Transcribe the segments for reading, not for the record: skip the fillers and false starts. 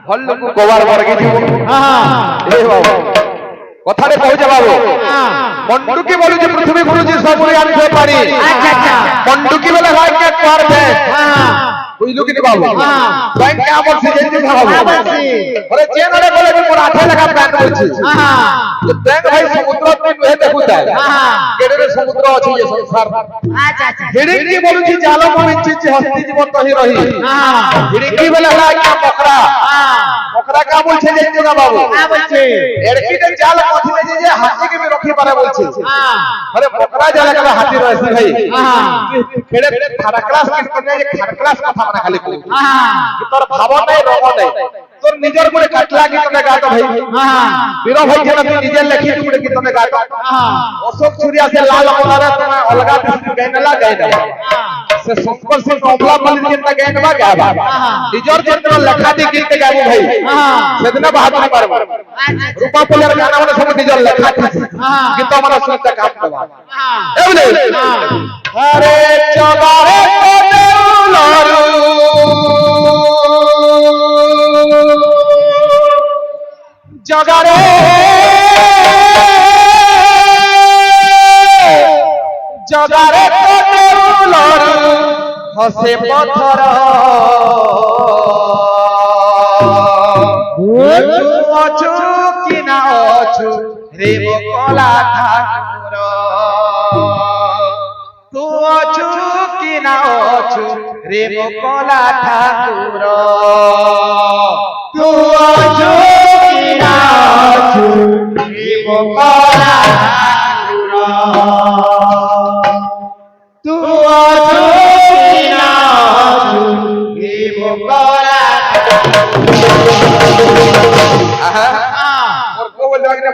ଭଲ ଲୋକ ଗୋବାର ବର୍ଗି ଯିବ ଏ ବାବୁ কথারে কইছে বাবু মন্ডুকি বলুছি পৃথিবী গুরুজি সবুরি আনছে পানি মন্ডুকি বলে হয় কে করবে বুঝলু কি বাবু ব্যাংক আমার সে যেতে বাবু বলে চেনরে বলে কি মোর 8 টাকা ব্যাংক বলছি ব্যাংক ভাই সমুদ্র তুই নুহে দেখুতাই কেড়ে সমুদ্র আছে যে সংসার আচ্ছা আচ্ছা হিড়িকি বলুছি জাল মরিছি হস্তি জীবন কহি রহি হিড়িকি বলে হয় কে মকরা মকরা কা বলছে যেতে বাবু কা বলছে এড়কিতে জাল মথিলে যে হাতি কে भी রখি পারে বলছে আরে মকরা জাল কে হাতি রইছি ভাই কেড়ে থার্ড ক্লাস কিনে যে থার্ড ক্লাস কথা মানে খালি কই কি তোর ভাব নাই রঙ নাই তোর নিজের গুড়ে কাটলা কি তোকে গাতো ভাই বীর ভাই যেন তুই নিজে লেখি গুড়ে কি তোকে গাতো অশোক ছুরিয়া সে লাল মলারে তুমি অলগা দৃষ্টি গাইনলা গাইনলা সে শঙ্কর সিং কমলা মালিক যেটা গাইনবা গাবা নিজের যেন লেখা দি গীত গাবো ভাই সেদিন বাহাদুরি পারবো রূপা পোলের গানা মানে সব নিজের লেখা আছে গীত আমরা শুনতে কাম দেবা এমনি আরে চগারে কোদেউলরু জগারে জগারে কোদেউলরু হসে পথর অছু কিনা অছু রে বকলা ঠাকুর তু অছু কিনা অছু রে বকলা ঠাকুর তু অছু কিনা অছু রে বকলা ঠাকুর তু অছু কিনা অছু রে বকলা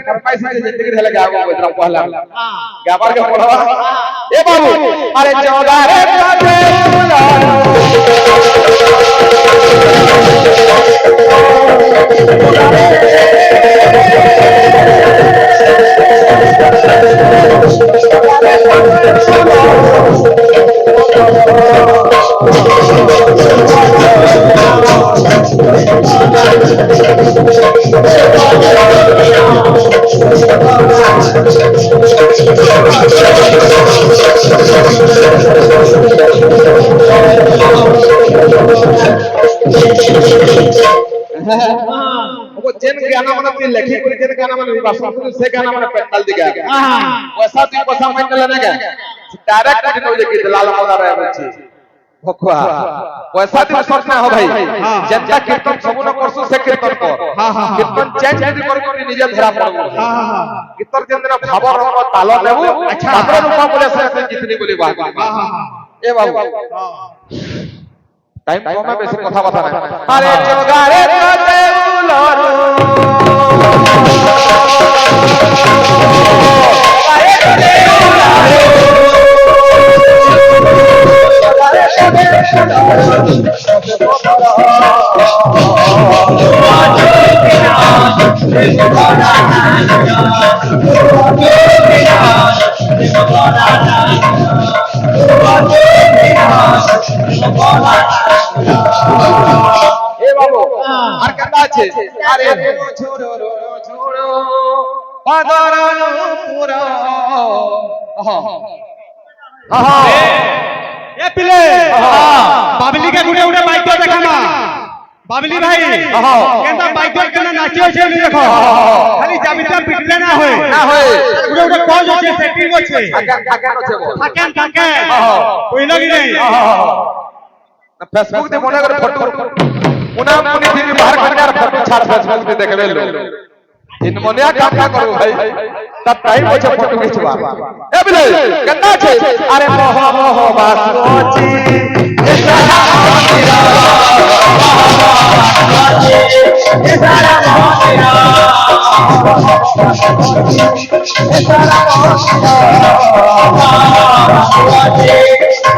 फरमाइश से जिंदगी रहले गाबो इतना पहला गाबर के पढ़वा ए बाबू अरे चौगारे काटे वो जेन गाना मन ती लिखी कोई जेन गाना मन भाषण को से गाना मन पेटल दिगा वैसा ती पसा मन लेने का डायरेक्ट दिन हो जे कि लाल मदा रहे बच्ची भखवा वैसा ती शर्त ना हो भाई जनता कीर्तन सबुन करसु से कीर्तन कर कीर्तन चेंज यदि कर कोनी निजे धरा पड़ो कीर्तन जेन भाव रंग ताल लेबू तापर रूपा बोले से जितनी बोली बात ए बाबू टाइम कम है बेसी কথা কথা না আরে জগারে কোদেউলরু আরে কোদেউলরু জগারে ए बाबू আর কথা আছে আরে ছোড়ো ছোড়ো পাদরনু পুরো ए पिले बाबली के गुडे उडे बाइक देखा ना बाबली भाई केंदा बाइक केना नाची होछे नी देखो खाली जाबिता पिटले ना होय उडे उडे कौन होछे सेटिंग होछे থাকেন আছে বল থাকেন কই লাগি নাই फेसबुक दे मने करे फोटो मुना मुनि दिन बाहर कर फोटो छाड़ फेसबुक पे देखबे लो इन मनिया काम का करू भाई तब टाइम होछे फोटो खिंचवा ए बिले केना छे अरे मोह मोह बासोची ए सारा मोहरा ए सारा मोहरा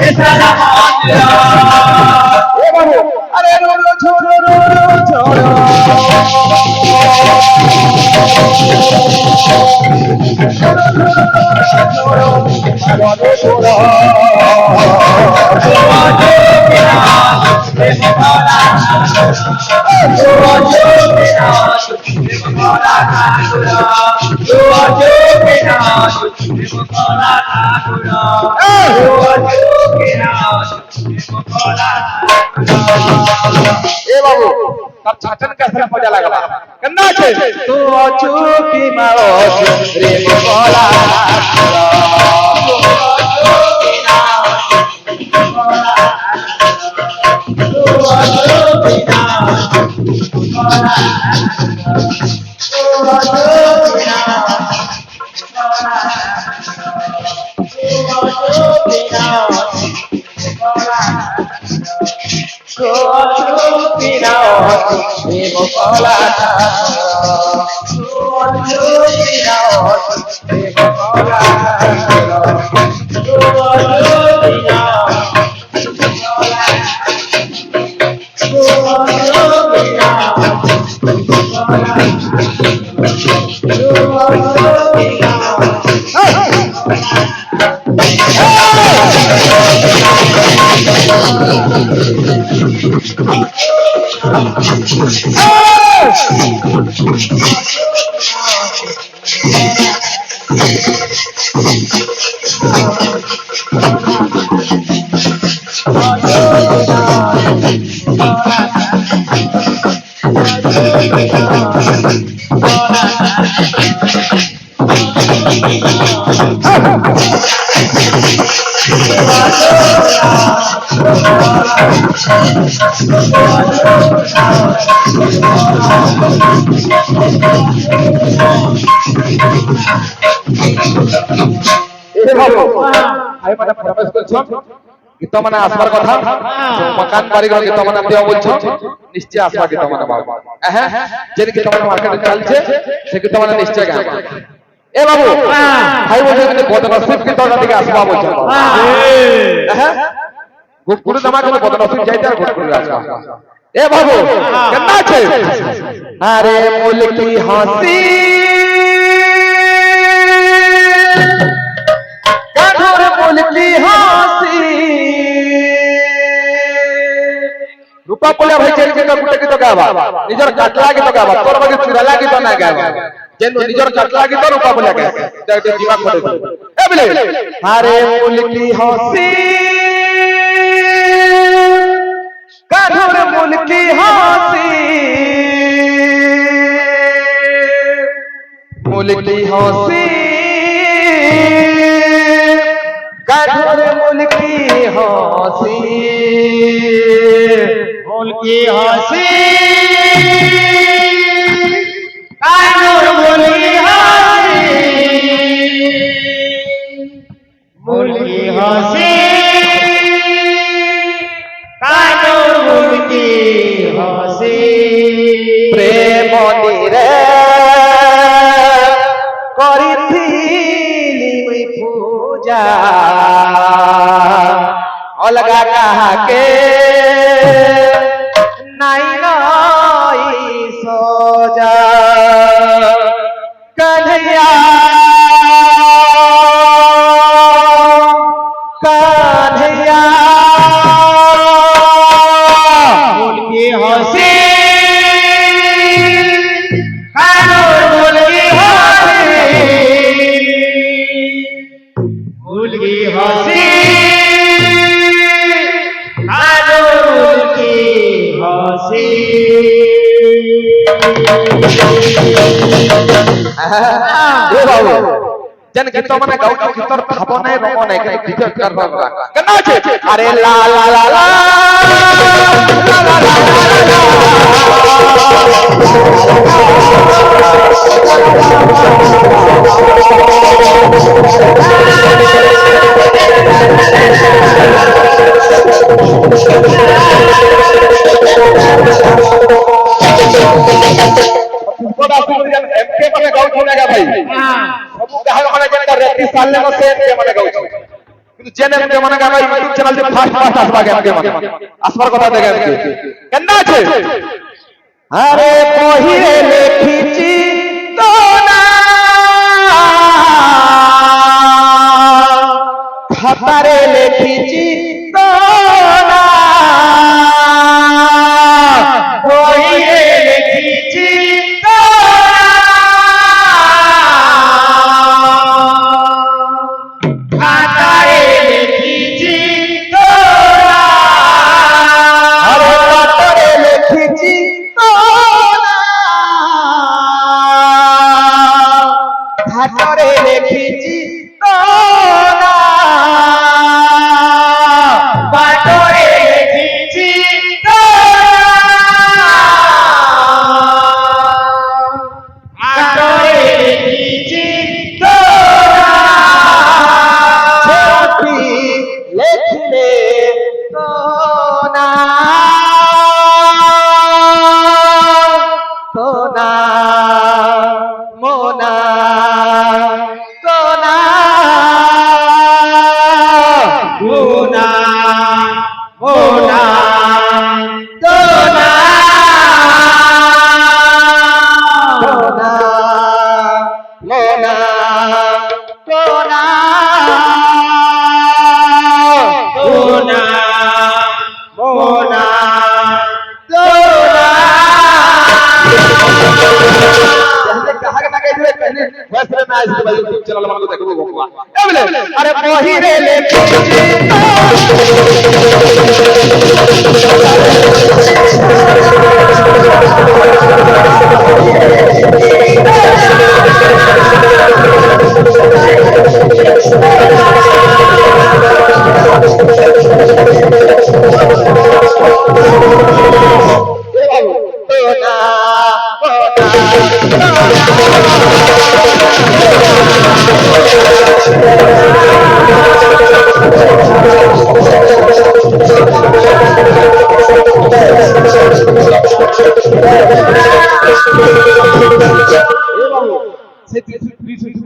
ए सारा मोहरा अरे रो रो छोड़ो छोड़ो এ বাবু তার ছাচন কাছে মজা লাগলা কেন আছে তো চুকি মাও রে বলা গীত মানে আসবার কথা মকান কারিগর গীত মানে দেওয়া বলছো নিশ্চয় আসবা গীত মানে বাবু হ্যাঁ যে গীত মানে মার্কেটে চলছে সে গীত মানে নিশ্চয় গান এ বাবু ভাই বলছে কিন্তু বদনসিব গীতটা দিকে আসবা বলছো হ্যাঁ গুরু জামা কিন্তু বদনসিব যাইতে আর গুরু আসবা এ বাবু কেমন আছে আরে মুল কি হাসি কাঠোর মুল কি হাসি রূপা পলিয়া ভাই চেন চেন গুটে গীত গাবা নিজর কাটলা গীত গাবা তোর বাগে চুরালা গীত না গাবা যেন নিজর কাটলা গীত রূপা পলিয়া গাবা এটা জীবা করে এ বলে আরে মুল কি হাসি কাঠোর মুল কি হাসি মুল কি হাসি কাঠোর মুল কি হাসি बोल की हंसी कानूर बोल की हंसी बोल की हंसी कानूर बोल की हंसी প্রেম নিরে করিথিলি মুই পূজা অলগা কাহাকে নাই নাই সোজা কন্হैया कन्हैया बोल की हंसी कानूर बोल की हंसी बोल की हंसी कानूर की हंसी ए बाबू जन गीत माने गाउछ गीतर भाव नै रंग नै के गीत कर रंगा केना छै अरे ला ला ला ला ला ला एमके माने गाउछ होनेगा भाई सब गाय माने जेनका रेती सालले में से एमके माने गाउछ কিন্তু জেন এমকে माने गाय यूट्यूब चैनल से फास्ट फास्ट আসবা एमके माने আসবার কথা দেখে एमके কেন আছে আরে পহিরে লেখিছি তো না খাতারে লেখিছি তো না বইয়ে লেখিছি তো না সোনা সোনা মোনা সোনা মোনা মোনা সোনা সোনা মোনা সোনা সোনা মোনা अरे पहिरे ले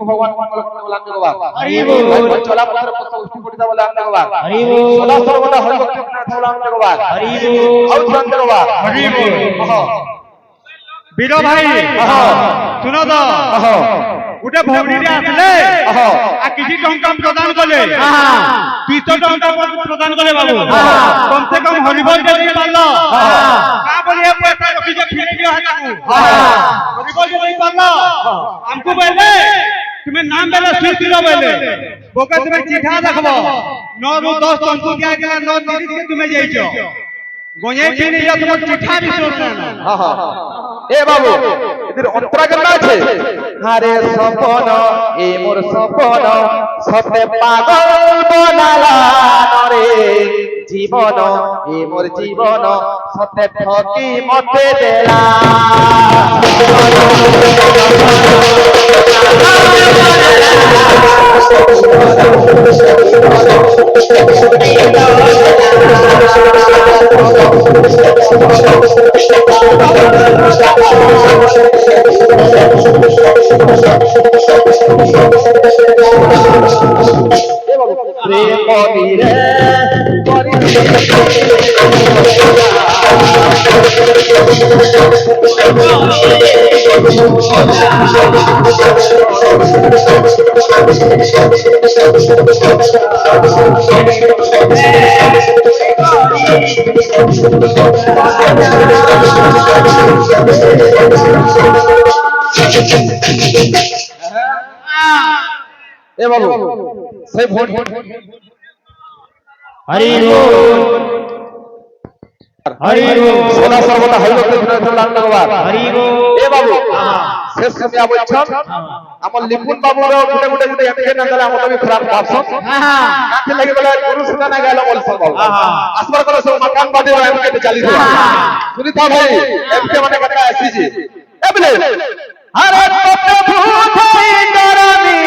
भगवान चला बीरो भाई सुनो तो गोटे भौणी आसले आ किसी टंका प्रदान कले 200 टंका प्रदान कले बाबू कम से कम हरिबोल दे पारलो का बोलिए पैसा रखी जे खिले दियो हाताकू हरिबोल दे पारलो हमको पहले तुम्हें नाम बेले स्वीट दिलो पहले बोके तुम्हें चिठा देखबो 9 ରୁ 10 टंका दिया गेला 9 30 के तुम्हें जाइछो गोये फिर या तुम चिठा भी सुन ना ए बाबू इधर अंतरा करना আছে আরে সপন এ মোর সপন সতে পাগল বনালা রে জীবন এ মোর জীবন সতে ঠকি মতে দেলা প্রেম দিরে ए बाबू सही भोट हरि बोल हरि बोल सोना सर्वदा हरि बोल लाल भगवान हरि बोल ए बाबू शेष समय आबछन हमर लिपुन बाबू रो गुटे गुटे गुटे एके न गला हम भी खराब भाबसन काथे लगे गला गुरु सुना न गला बोल सब असबर करो सब मकान बादे रो एके चली दिया सुनी था भाई एके माने कथा ऐसी जी ए बोले अरे तो भूत डरनी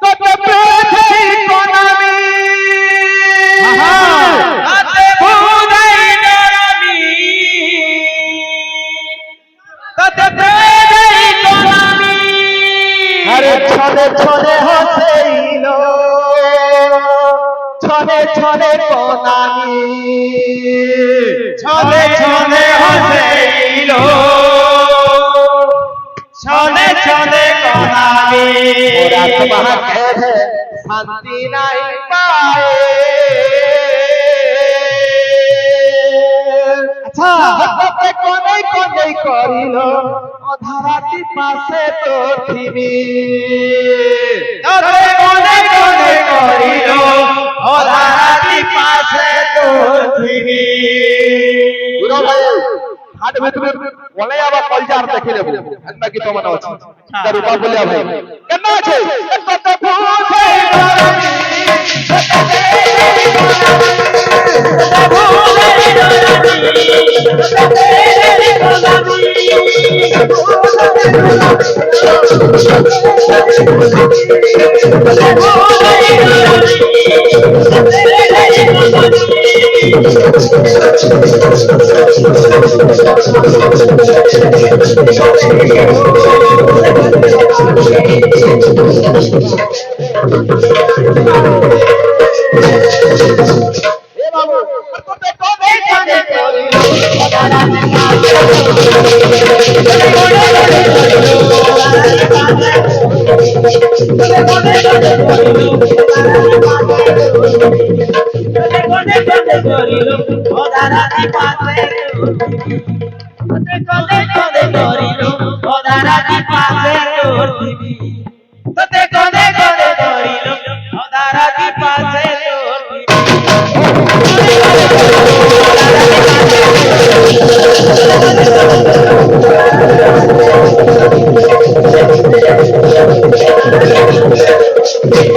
तो पृथ्वी कोनामी आते भूदाई डरमी तो पृथ्वी कोनामी अरे छोड़े छोड़े हसेइलो छोड़े छोड़े कोनामी छोड़े छोड़े हसेइलो छोड़े छोड़े कोनामी मोरा तुम्हारा कहे शांति नहीं पाए अच्छा हते कोने कोने करिलो अधाराती पासे तो थीमी हते कोने कोने करिलो अधाराती पासे तो थीमी गुरु भाई हाट ভিতরে বলে আবার কলজার দেখে নেব আমরা কি তোমার আছে তার উপর বলে ভাই কেন আছে কত ভূতে ডরানি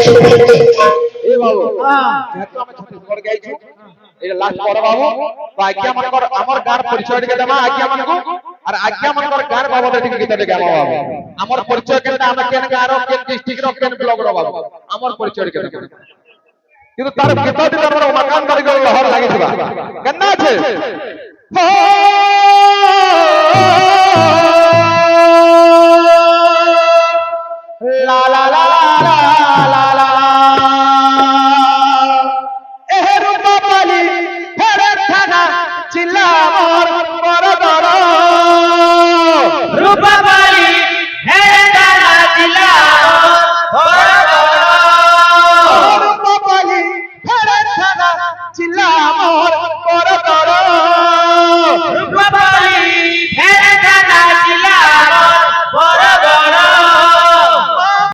ए बाबू जेहेतु हम छत्तीसगढ़ गइछु एटा लास्ट पर बाबू तो आज्ञा मनकर हमर गार परिचय के देमा आज्ञा मनको और आज्ञा मनकर गार बाबू टिक गीत के गामा बाबू हमर परिचय केनता हम केन गारो केन डिस्ट्रिक्ट रो केन ब्लॉक रो बाबू हमर परिचय के देमा কিন্তু তার গীত দিলে আমরা মকান বাড়ি গল লহর লাগিছিবা কেন আছে